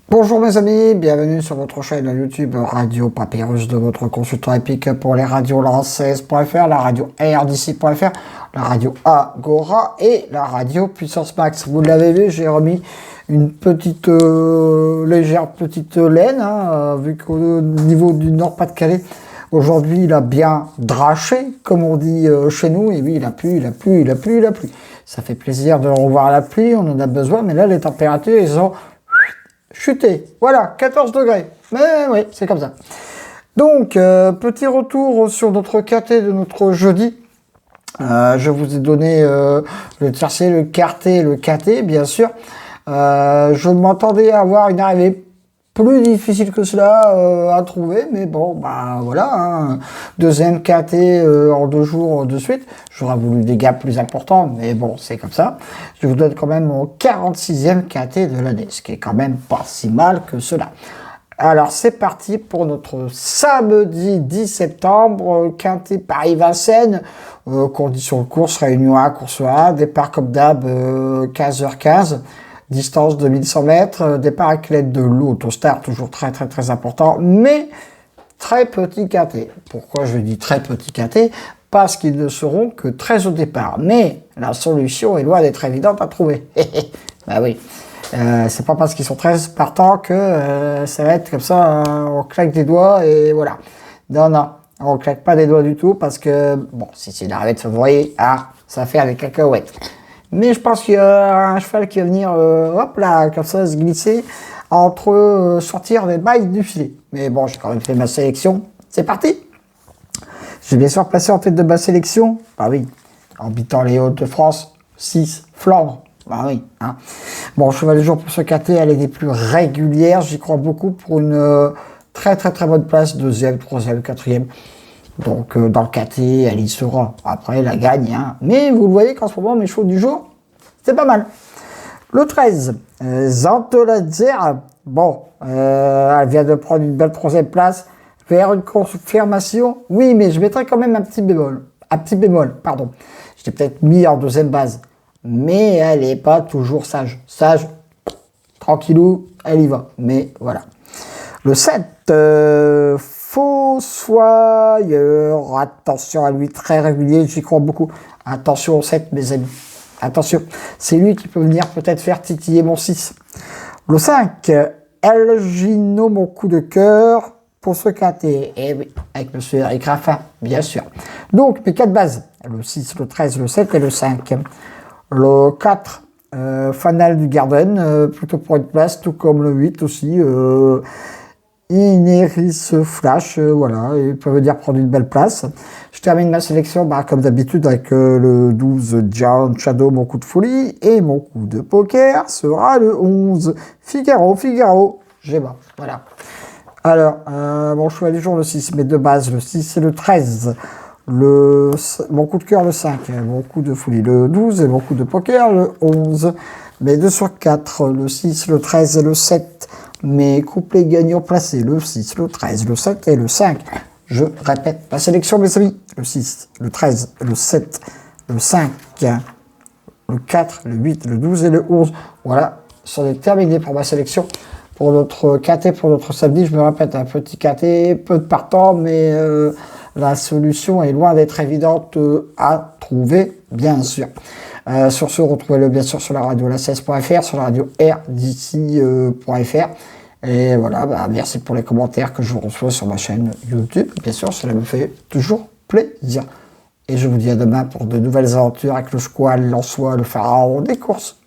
Bonjour mes amis, bienvenue sur votre chaîne YouTube Radio Papyrus de votre consultant épique pour les radios lançaise.fr, la radio rdc.fr, la radio Agora et la radio Puissance Max. Vous l'avez vu, j'ai remis une petite légère petite laine, vu qu'au niveau du Nord-Pas-de-Calais, aujourd'hui il a bien draché, comme on dit chez nous, et oui, il a plu. Ça fait plaisir de revoir la pluie, on en a besoin, mais là les températures, ils ont chuté. Voilà, 14 degrés. Mais oui, c'est comme ça. Donc, petit retour sur notre KT de notre jeudi. Je vous ai donné le tiercé, le quarté, le KT, bien sûr. Je m'attendais à avoir une arrivée plus difficile que cela à trouver, mais bon, bah voilà, hein. Deuxième KT en 2 jours de suite. J'aurais voulu des gaps plus importants, mais bon, c'est comme ça. Je vous donne quand même mon 46e KT de l'année, ce qui est quand même pas si mal que cela. Alors, c'est parti pour notre samedi 10 septembre, quintet Paris-Vincennes, conditions de course, réunion A, course A, départ comme d'hab, 15h15. Distance de 1100 mètres, départ avec l'aide de l'autostar, toujours très important, mais très petit quintet. Pourquoi je dis très petit quintet? Parce qu'ils ne seront que 13 au départ, mais la solution est loin d'être évidente à trouver. Bah oui, c'est pas parce qu'ils sont 13 partants que ça va être comme ça, on claque des doigts et voilà. Non, on claque pas des doigts du tout parce que, bon, si c'est l'arrivée de favori, ça va faire des cacahuètes. Mais je pense qu'il y a un cheval qui va venir, hop là, comme ça, se glisser entre sortir des mailles du filet. Mais bon, j'ai quand même fait ma sélection. C'est parti! J'ai bien sûr placé en tête de ma sélection. Bah oui, en habitant les Hauts-de-France, 6 Flandre. Bah oui. Hein. Bon, cheval du jour pour ce KT, elle est des plus régulières. J'y crois beaucoup pour une très bonne place. 2e, 3e, 4e. Donc, dans le KT, elle y sera. Après, la gagne. Hein. Mais vous le voyez qu'en ce moment, mes chevaux du jour, c'est pas mal. Le 13, Zantoladzer. Bon, elle vient de prendre une belle 3e place. Vers une confirmation. Oui, mais je mettrai quand même un petit bémol, pardon. Je l'ai peut-être mis en 2e base. Mais elle n'est pas toujours sage. Sage, tranquillou, elle y va. Mais voilà. Le 7, Fossoyeur, attention à lui, très régulier, j'y crois beaucoup. Attention au 7, mes amis. Attention, c'est lui qui peut venir peut-être faire titiller mon 6. Le 5, Elgino, mon coup de cœur pour ce quintet. Et oui, avec monsieur Eric Raffin, bien sûr. Donc, mes 4 bases, le 6, le 13, le 7 et le 5. Le 4, Fanal du Garden, plutôt pour une place, tout comme le 8 aussi. Ineris Flash, voilà, il peut venir prendre une belle place. Je termine ma sélection, comme d'habitude, avec le 12 Giant Shadow, mon coup de folie, et mon coup de poker sera le 11 Figaro, Géma, voilà. Alors, mon choix du jour, le 6, mes 2 bases, le 6 et le 13. Mon coup de cœur, le 5, mon coup de folie, le 12, et mon coup de poker, le 11. Mes 2 sur 4, le 6, le 13 et le 7. Mes couplets gagnants placés, le 6, le 13, le 7 et le 5. Je répète ma sélection, mes amis. Le 6, le 13, le 7, le 5, le 4, le 8, le 12 et le 11. Voilà, c'en est terminé pour ma sélection. Pour notre KT, pour notre samedi, je me répète, un petit KT, peu de partants, mais la solution est loin d'être évidente à trouver, bien sûr. Sur ce, retrouvez-le bien sûr sur la radio lançaise.fr, sur la radio rdc.fr. Et voilà, merci pour les commentaires que je reçois sur ma chaîne YouTube. Bien sûr, cela me fait toujours plaisir. Et je vous dis à demain pour de nouvelles aventures avec le squal, l'ansois, le pharaon des courses.